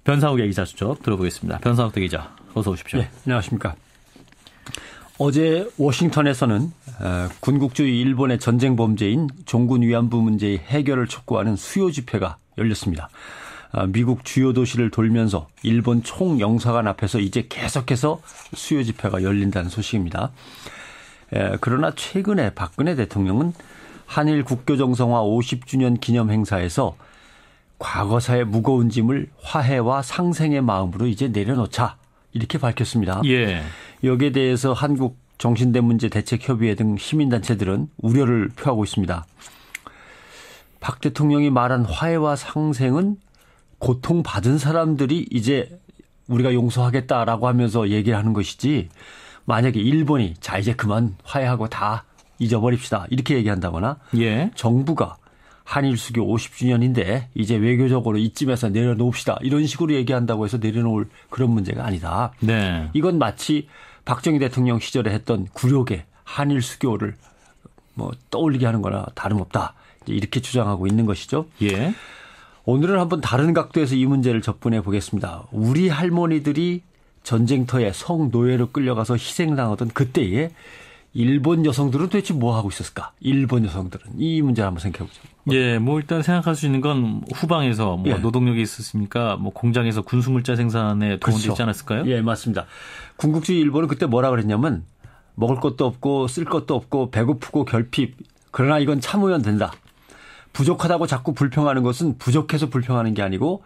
변상욱 기자 수첩 들어보겠습니다. 변상욱 기자, 어서 오십시오. 네, 안녕하십니까. 어제 워싱턴에서는 군국주의 일본의 전쟁 범죄인 종군 위안부 문제의 해결을 촉구하는 수요 집회가 열렸습니다. 미국 주요 도시를 돌면서 일본 총영사관 앞에서 이제 계속해서 수요 집회가 열린다는 소식입니다. 그러나 최근에 박근혜 대통령은 한일 국교 정상화 50주년 기념 행사에서 과거사의 무거운 짐을 화해와 상생의 마음으로 이제 내려놓자 이렇게 밝혔습니다. 예. 여기에 대해서 한국 정신대문제대책협의회 등 시민단체들은 우려를 표하고 있습니다. 박 대통령이 말한 화해와 상생은 고통받은 사람들이 이제 우리가 용서하겠다라고 하면서 얘기를 하는 것이지, 만약에 일본이 자 이제 그만 화해하고 다 잊어버립시다 이렇게 얘기한다거나 예. 정부가 한일 수교 50주년인데 이제 외교적으로 이쯤에서 내려놓읍시다 이런 식으로 얘기한다고 해서 내려놓을 그런 문제가 아니다. 네. 이건 마치 박정희 대통령 시절에 했던 굴욕의 한일 수교를 떠올리게 하는 거나 다름없다. 이렇게 주장하고 있는 것이죠. 예. 오늘은 한번 다른 각도에서 이 문제를 접근해 보겠습니다. 우리 할머니들이 전쟁터에 성노예로 끌려가서 희생당하던 그때에 일본 여성들은 도대체 뭐 하고 있었을까? 일본 여성들은 이 문제를 한번 생각해 보죠. 예, 일단 생각할 수 있는 건 후방에서 예. 노동력이 있었습니까? 공장에서 군수물자 생산에 도움이 그렇죠. 되지 않았을까요? 예, 맞습니다. 군국주의 일본은 그때 뭐라 그랬냐면 먹을 것도 없고 쓸 것도 없고 배고프고 결핍. 그러나 이건 참으면 된다. 부족하다고 자꾸 불평하는 것은 부족해서 불평하는 게 아니고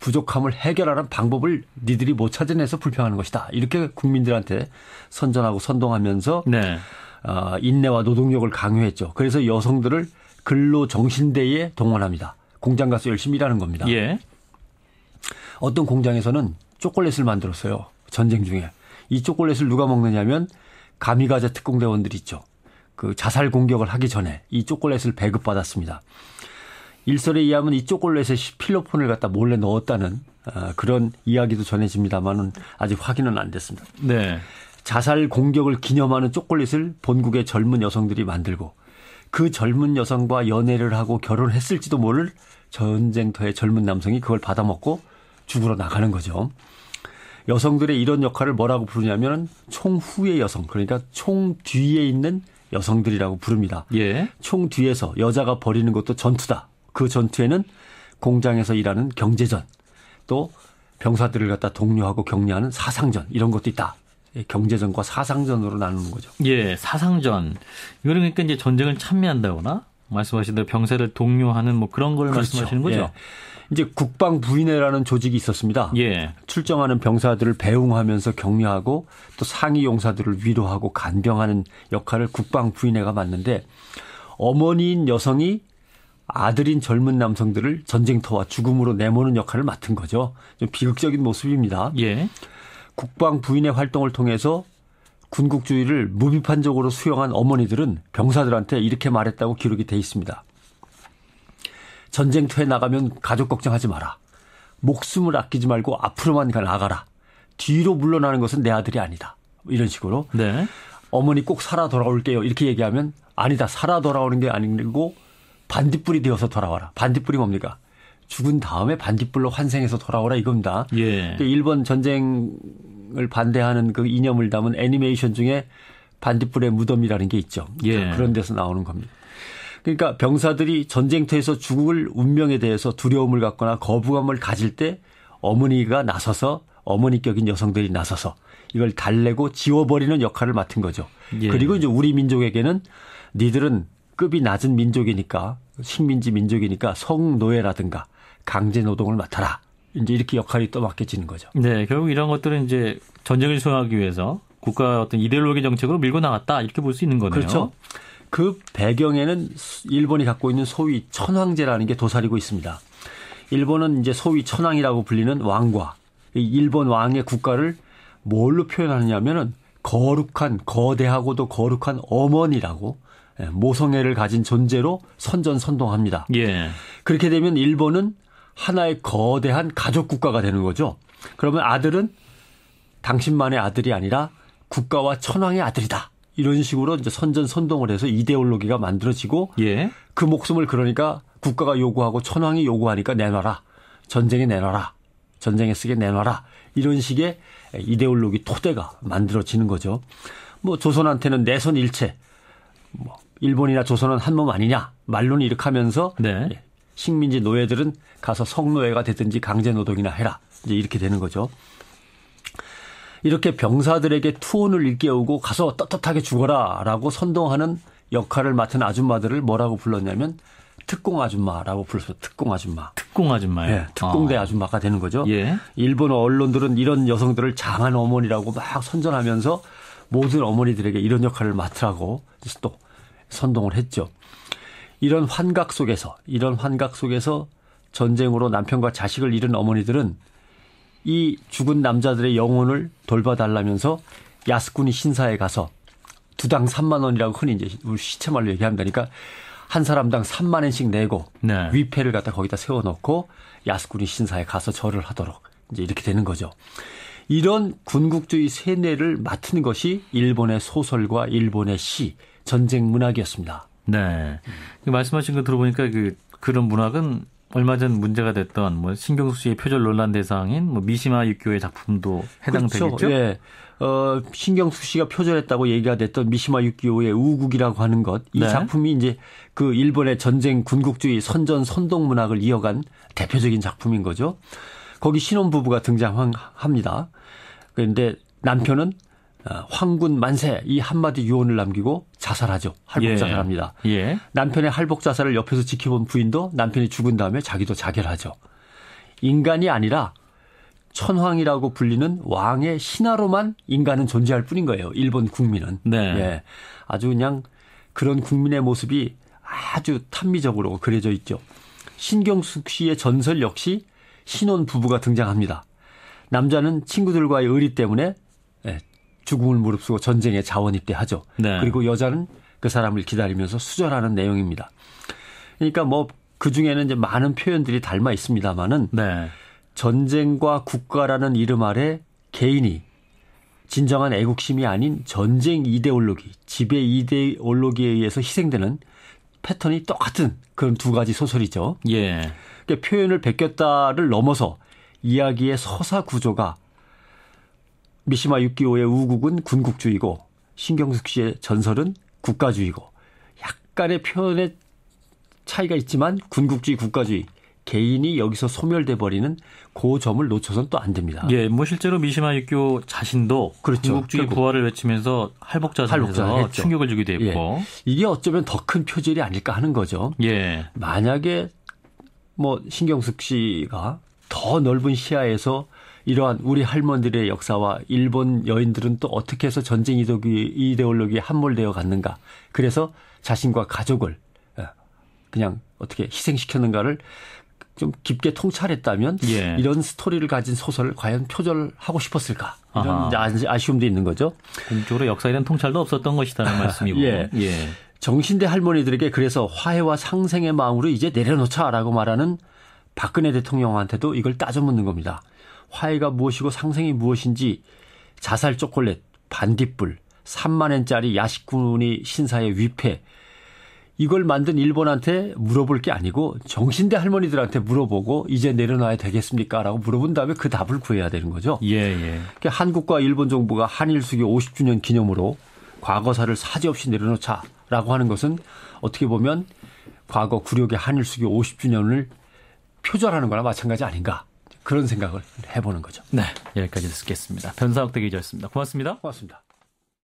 부족함을 해결하는 방법을 니들이 못 찾아내서 불평하는 것이다. 이렇게 국민들한테 선전하고 선동하면서 네. 인내와 노동력을 강요했죠. 그래서 여성들을 근로정신대에 동원합니다. 공장 가서 열심히 일하는 겁니다. 예. 어떤 공장에서는 초콜릿을 만들었어요. 전쟁 중에. 이 초콜릿을 누가 먹느냐면 가미가제 특공대원들이 있죠. 그 자살 공격을 하기 전에 이 초콜릿을 배급받았습니다. 일설에 의하면 이 초콜릿에 필로폰을 갖다 몰래 넣었다는 그런 이야기도 전해집니다만은 아직 확인은 안 됐습니다. 네. 자살 공격을 기념하는 초콜릿을 본국의 젊은 여성들이 만들고 그 젊은 여성과 연애를 하고 결혼했을지도 모를 전쟁터의 젊은 남성이 그걸 받아먹고 죽으러 나가는 거죠. 여성들의 이런 역할을 뭐라고 부르냐면 총 후의 여성, 그러니까 총 뒤에 있는 여성들이라고 부릅니다. 예. 총 뒤에서 여자가 벌이는 것도 전투다. 그 전투에는 공장에서 일하는 경제전, 또 병사들을 갖다 독려하고 격려하는 사상전 이런 것도 있다. 경제전과 사상전으로 나누는 거죠. 예, 사상전. 이거는 그러니까 이제 전쟁을 참여한다거나 말씀하신 대로 병사를 독려하는 그런 걸 그렇죠. 말씀하시는 거죠. 예. 이제 국방부인회라는 조직이 있었습니다. 예. 출정하는 병사들을 배웅하면서 격려하고 또 상위 용사들을 위로하고 간병하는 역할을 국방부인회가 맡는데, 어머니인 여성이 아들인 젊은 남성들을 전쟁터와 죽음으로 내모는 역할을 맡은 거죠. 좀 비극적인 모습입니다. 예. 국방부인회 활동을 통해서 군국주의를 무비판적으로 수용한 어머니들은 병사들한테 이렇게 말했다고 기록이 돼 있습니다. 전쟁터에 나가면 가족 걱정하지 마라. 목숨을 아끼지 말고 앞으로만 나가라. 뒤로 물러나는 것은 내 아들이 아니다. 이런 식으로. 네. 어머니 꼭 살아 돌아올게요. 이렇게 얘기하면 아니다. 살아 돌아오는 게 아니고 반딧불이 되어서 돌아와라. 반딧불이 뭡니까? 죽은 다음에 반딧불로 환생해서 돌아오라 이겁니다. 예. 일본 전쟁을 반대하는 그 이념을 담은 애니메이션 중에 반딧불의 무덤이라는 게 있죠. 예. 그런 데서 나오는 겁니다. 그러니까 병사들이 전쟁터에서 죽을 운명에 대해서 두려움을 갖거나 거부감을 가질 때 어머니가 나서서, 어머니격인 여성들이 나서서 이걸 달래고 지워버리는 역할을 맡은 거죠. 예. 그리고 이제 우리 민족에게는 니들은 급이 낮은 민족이니까, 식민지 민족이니까 성노예라든가 강제 노동을 맡아라. 이제 이렇게 역할이 또 맡겨지는 거죠. 네, 결국 이런 것들은 이제 전쟁을 수행하기 위해서 국가 어떤 이데올로기 정책으로 밀고 나갔다 이렇게 볼 수 있는 거네요. 그렇죠. 그 배경에는 일본이 갖고 있는 소위 천황제라는 게 도사리고 있습니다. 일본은 이제 소위 천황이라고 불리는 왕과 일본 왕의 국가를 뭘로 표현하느냐면은 거룩한, 거대하고도 거룩한 어머니라고 모성애를 가진 존재로 선전선동합니다. 예. 그렇게 되면 일본은 하나의 거대한 가족 국가가 되는 거죠. 그러면 아들은 당신만의 아들이 아니라 국가와 천황의 아들이다. 이런 식으로 이제 선전선동을 해서 이데올로기가 만들어지고 예. 그 목숨을 그러니까 국가가 요구하고 천황이 요구하니까 내놔라. 전쟁에 내놔라. 전쟁에 쓰게 내놔라. 이런 식의 이데올로기 토대가 만들어지는 거죠. 뭐 조선한테는 내선 일체, 뭐 일본이나 조선은 한 몸 아니냐 말로는 이렇게 하면서 네. 식민지 노예들은 가서 성노예가 되든지 강제노동이나 해라. 이제 이렇게 되는 거죠. 이렇게 병사들에게 투혼을 일깨우고 가서 떳떳하게 죽어라라고 선동하는 역할을 맡은 아줌마들을 뭐라고 불렀냐면 특공 아줌마라고 불렀어요. 특공 아줌마. 특공 아줌마요. 네, 특공대 아줌마가 되는 거죠. 예. 일본 언론들은 이런 여성들을 장한 어머니라고 막 선전하면서 모든 어머니들에게 이런 역할을 맡으라고 또 선동을 했죠. 이런 환각 속에서 전쟁으로 남편과 자식을 잃은 어머니들은 이 죽은 남자들의 영혼을 돌봐달라면서 야스쿠니 신사에 가서 두당 3만 원이라고 흔히 이제 우리 시체말로 얘기한다니까 한 사람당 3만 원씩 내고 네. 위패를 갖다 거기다 세워놓고 야스쿠니 신사에 가서 절을 하도록 이제 이렇게 되는 거죠. 이런 군국주의 세뇌를 맡은 것이 일본의 소설과 일본의 시, 전쟁 문학이었습니다. 네. 말씀하신 거 들어보니까 그런 문학은 얼마 전 문제가 됐던 뭐 신경숙 씨의 표절 논란 대상인 뭐 미시마 유키오의 작품도 해당되겠죠? 그렇죠. 예. 신경숙 씨가 표절했다고 얘기가 됐던 미시마 유키오의 우국이라고 하는 것. 이 네. 작품이 이제 그 일본의 전쟁 군국주의 선전 선동 문학을 이어간 대표적인 작품인 거죠. 거기 신혼부부가 등장합니다. 그런데 남편은 황군 만세 이 한마디 유언을 남기고 자살하죠. 할복 자살합니다. 예. 남편의 할복 자살을 옆에서 지켜본 부인도 남편이 죽은 다음에 자기도 자결하죠. 인간이 아니라 천황이라고 불리는 왕의 신하로만 인간은 존재할 뿐인 거예요. 일본 국민은. 네. 예. 아주 그냥 그런 국민의 모습이 아주 탄미적으로 그려져 있죠. 신경숙 씨의 전설 역시 신혼 부부가 등장합니다. 남자는 친구들과의 의리 때문에 죽음을 무릅쓰고 전쟁에 자원 입대하죠. 네. 그리고 여자는 그 사람을 기다리면서 수절하는 내용입니다. 그러니까 뭐 그중에는 이제 많은 표현들이 닮아 있습니다만은 네. 전쟁과 국가라는 이름 아래 개인이 진정한 애국심이 아닌 전쟁 이데올로기, 지배 이데올로기에 의해서 희생되는 패턴이 똑같은 그런 두 가지 소설이죠. 예. 그러니까 표현을 베꼈다를 넘어서 이야기의 서사 구조가 미시마 유키오의 우국은 군국주의고 신경숙 씨의 전설은 국가주의고 약간의 표현의 차이가 있지만 군국주의, 국가주의 개인이 여기서 소멸돼 버리는 그 점을 놓쳐서는 또 안 됩니다. 예, 뭐 실제로 미시마 유키오 자신도 그렇죠. 군국주의 부활을 외치면서 할복자살해서 충격을 주기도 했고 예. 이게 어쩌면 더 큰 표절이 아닐까 하는 거죠. 예. 만약에 뭐 신경숙 씨가 더 넓은 시야에서 이러한 우리 할머니들의 역사와 일본 여인들은 또 어떻게 해서 전쟁 이데올로기에 함몰되어 갔는가. 그래서 자신과 가족을 그냥 어떻게 희생시켰는가를 좀 깊게 통찰했다면 예. 이런 스토리를 가진 소설을 과연 표절하고 싶었을까. 이런 아하. 아쉬움도 있는 거죠. 본격적으로 역사에 대한 통찰도 없었던 것이라는 말씀이고. 예. 예. 정신대 할머니들에게 그래서 화해와 상생의 마음으로 이제 내려놓자라고 말하는 박근혜 대통령한테도 이걸 따져 묻는 겁니다. 화해가 무엇이고 상생이 무엇인지 자살 초콜릿, 반딧불, 3만 원짜리 야식군이 신사의 위패 이걸 만든 일본한테 물어볼 게 아니고 정신대 할머니들한테 물어보고 이제 내려놔야 되겠습니까? 라고 물어본 다음에 그 답을 구해야 되는 거죠. 예, 예. 그러니까 한국과 일본 정부가 한일 수교 50주년 기념으로 과거사를 사지없이 내려놓자라고 하는 것은 어떻게 보면 과거 굴욕의 한일 수교 50주년을 표절하는 거나 마찬가지 아닌가. 그런 생각을 해보는 거죠. 네, 여기까지 듣겠습니다. 변사옥대 기자였습니다. 고맙습니다. 고맙습니다.